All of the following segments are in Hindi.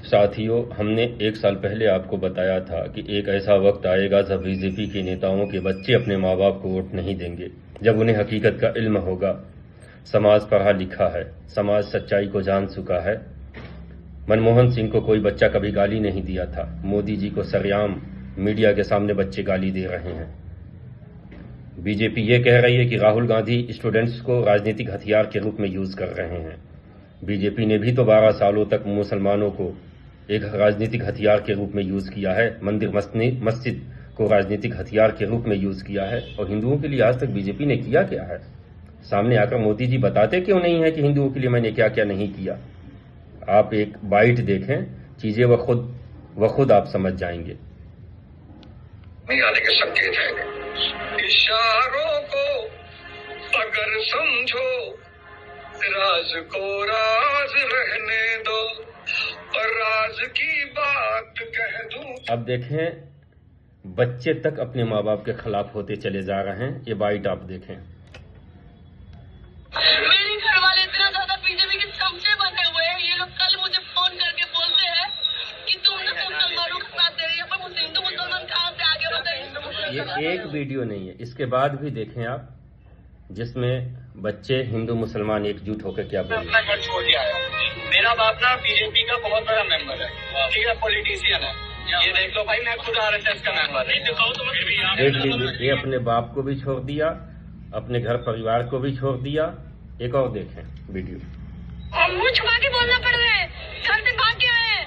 साथियों, हमने एक साल पहले आपको बताया था कि एक ऐसा वक्त आएगा जब बीजेपी के नेताओं के बच्चे अपने माँ बाप को वोट नहीं देंगे, जब उन्हें हकीकत का इल्म होगा। समाज पढ़ा लिखा है, समाज सच्चाई को जान चुका है। मनमोहन सिंह को कोई बच्चा कभी गाली नहीं दिया था। मोदी जी को सरेआम मीडिया के सामने बच्चे गाली दे रहे हैं। बीजेपी ये कह रही है कि राहुल गांधी स्टूडेंट्स को राजनीतिक हथियार के रूप में यूज कर रहे हैं। बीजेपी ने भी तो 12 सालों तक मुसलमानों को एक राजनीतिक हथियार के रूप में यूज किया है, मंदिर मस्जिद को राजनीतिक हथियार के रूप में यूज किया है। और हिंदुओं के लिए आज तक बीजेपी ने किया क्या है? सामने आकर मोदी जी बताते क्यों नहीं है कि हिंदुओं के लिए मैंने क्या क्या नहीं किया। आप एक बाइट देखें, चीजें वह खुद आप समझ जाएंगे। नहीं आने के संकेत है। इशारों को अगर समझो, राज को राज रहने दो और राज की बात कह दूं। अब देखें, बच्चे तक अपने माँ बाप के खिलाफ होते चले जा रहे हैं। ये बाइट आप देखें। मेरे घर वाले इतना ज्यादा बीजेपी के चमचे बने हुए हैं, ये लोग कल मुझे फोन करके बोलते हैं कि तुम ना मुसलमानों का साथ दे रही है, पर हिंदू मुसलमान कहाँ से आगे बताइए। ये एक वीडियो नहीं है, इसके बाद भी देखें आप, जिसमें बच्चे हिंदू मुसलमान एकजुट होकर क्या बोल रहे हैं। घर छोड़ दिया है। मेरा बाप ना बीजेपी का बहुत बड़ा मेंबर है, ठीक है, पॉलिटिशियन है। ये देख लो भाई, मैं खुद आरएसएस का मेंबर है। देख लीजिए, ये अपने बाप को भी छोड़ दिया, अपने घर परिवार को भी छोड़ दिया। एक और देखें वीडियो। और मुंह छुपा के बोलना पड़ रहा है, घर से भाग के आए।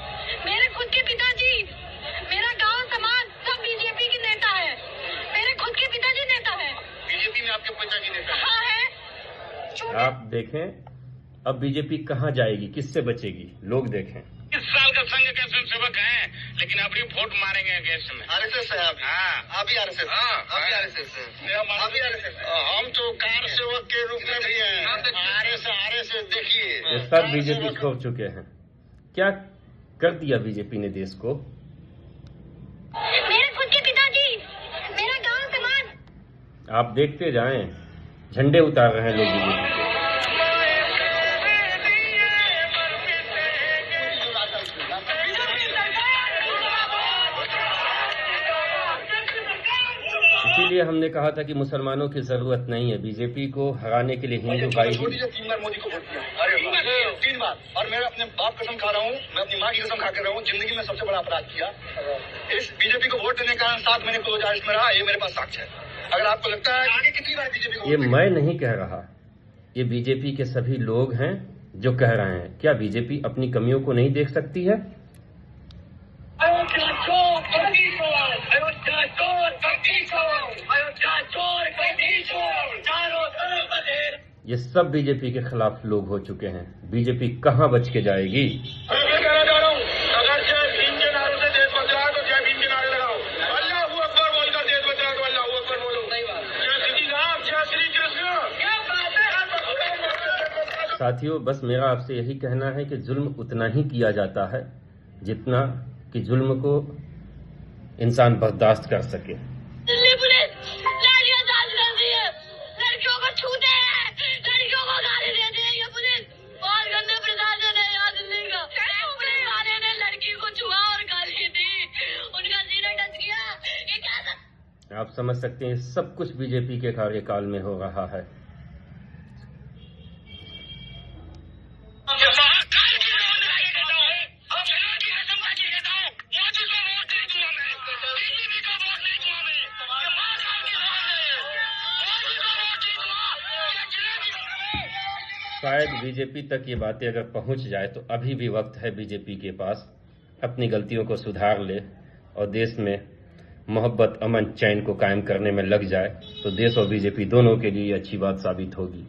मेरे खुद के पिताजी, मेरा गांव समाज सब बीजेपी के नेता है। मेरे खुद के पिताजी नेता है। बीजेपी में आपके पिताजी नेता है? हाँ है। आप देखें, अब बीजेपी कहां जाएगी, किससे बचेगी, लोग देखें। इस साल का संघ का स्वयंसेवक है, लेकिन अपनी वोट मारेंगे गैस में। आरएसएस है आप? हाँ, अभी आरएसएस। अभी आरएसएस अभी आरएसएस। हम तो कार सेवक के रूप में भी हैं। आरएसएस देखिए, ये सब बीजेपी छोड़ चुके हैं। क्या कर दिया बीजेपी ने देश को? मेरे खुद के पिताजी, मेरा गांव समाज। आप देखते जाएं, झंडे उतार रहे हैं लोग बीजेपी के। इसीलिए हमने कहा था कि मुसलमानों की जरूरत नहीं है, बीजेपी को हराने के लिए हिंदू भाई। 3 बार मोदी को वोट दिया। अरे 3 बार। और मैं अपने बाप कसम खा रहा हूँ, मैं अपनी माँ की कसम खा कर रहा हूँ, जिंदगी में सबसे बड़ा अपराध किया। इस बीजेपी को वोट देने के कारण 7 महीने को गुजारिश में रहा। ये मेरे पास साक्ष्य है। अगर आपको लगता है आगे कितनी बार बीजेपी को, ये मैं नहीं कह रहा, ये बीजेपी के सभी लोग हैं जो कह रहे हैं। क्या बीजेपी अपनी कमियों को नहीं देख सकती है? ये सब बीजेपी के खिलाफ लोग हो चुके हैं। बीजेपी कहां बच के जाएगी? मैं कहना चाह रहा हूँ, अगर जय भीम के नारे से देश बच रहा है तो जय भीम के नारे लगाओ। अल्लाहू अकबर बोलकर देश बच रहा है तो अल्लाहू अकबर बोलो। जय श्री राम, जय श्री कृष्ण। साथियों, बस मेरा आपसे यही कहना है कि जुल्म उतना ही किया जाता है जितना कि जुल्म को इंसान बर्दाश्त कर सके। दिल्ली पुलिस लड़कियां जांच कर रही है, लड़कियों को छूते हैं, लड़कियों को गाली देती है ये पुलिस। बहुत गंदे प्रशासन है यहाँ दिल्ली का। पुलिस वाले ने लड़की को छुआ और गाली दी, उनका सीना टच किया। ये क्या? आप समझ सकते हैं, सब कुछ बीजेपी के कार्यकाल में हो रहा है। शायद बीजेपी तक ये बातें अगर पहुंच जाए तो अभी भी वक्त है बीजेपी के पास, अपनी गलतियों को सुधार ले और देश में मोहब्बत, अमन, चैन को कायम करने में लग जाए तो देश और बीजेपी दोनों के लिए अच्छी बात साबित होगी।